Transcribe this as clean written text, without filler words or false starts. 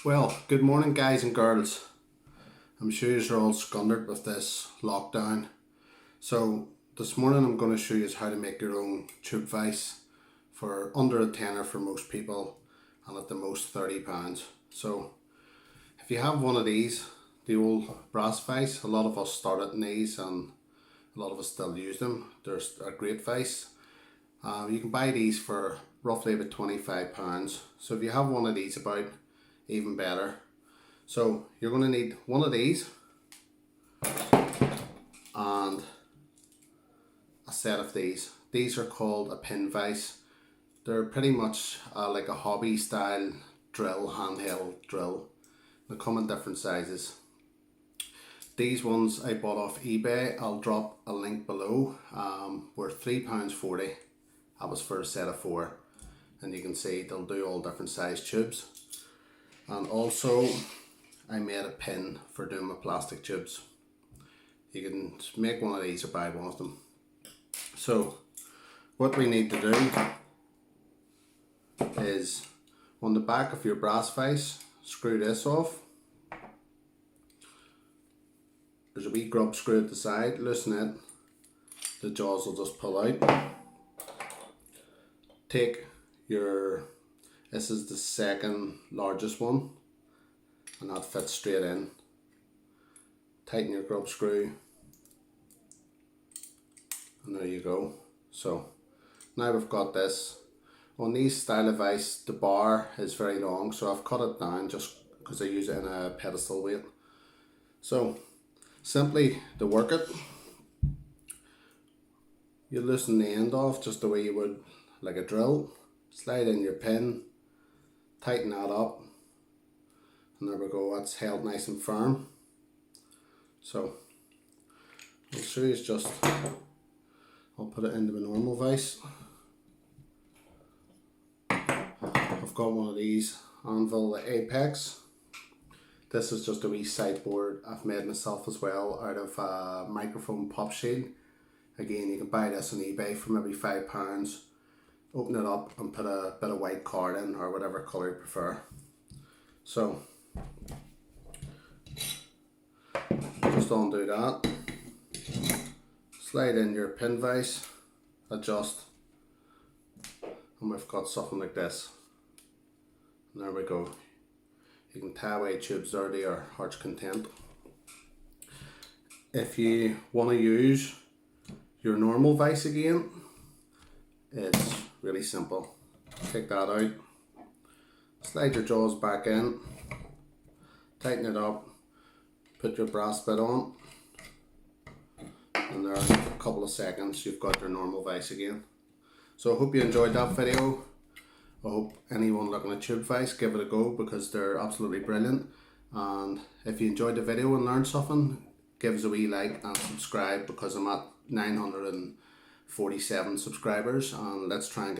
Well, good morning guys and girls. I'm sure you're all scundered with this lockdown. So this morning I'm going to show you how to make your own tube vise for under a tenner for most people and at the most £30. So if you have one of these, the old brass vise, a lot of us started in these and a lot of us still use them. They're a great vise. You can buy these for roughly about £25. So if you have one of these about, even better. So you're going to need one of these and a set of these. These are called a pin vise. They're pretty much like a hobby style drill, handheld drill. They come in different sizes. These ones I bought off eBay. I'll drop a link below. Were £3.40. That was for a set of 4, and you can see they'll do all different size tubes. And also I made a pin for doing my plastic tubes. You can make one of these or buy one of them. So what we need to do is on the back of your brass vise, screw this off. There's a wee grub screw at the side, loosen it, the jaws will just pull out. Take your, this is the second largest one, and that fits straight in. Tighten your grub screw, and there you go. So now we've got this. On these style of vise, the bar is very long, so I've cut it down just because I use it in a pedestal weight. So simply to work it, you loosen the end off just the way you would like a drill. Slide in your pin, tighten that up, and there we go, that's held nice and firm. So I'll show you just, I'll put it into the normal vise. I've got one of these Anvil Apex. This is just a wee sideboard I've made myself as well out of a microphone pop shield. Again, you can buy this on eBay for maybe £5. Open it up and put a bit of white card in, or whatever colour you prefer. So just undo that, slide in your pin vise, adjust, and we've got something like this. And there we go. You can tie away tubes there to your heart's content. If you want to use your normal vise again, it's really simple. Take that out, slide your jaws back in, tighten it up, put your brass bit on, and there, in a couple of seconds you've got your normal vise again. So I hope you enjoyed that video. I hope anyone looking at tube vise, give it a go because they're absolutely brilliant. And if you enjoyed the video and learned something, give us a wee like and subscribe, because I'm at 947 subscribers, and let's try and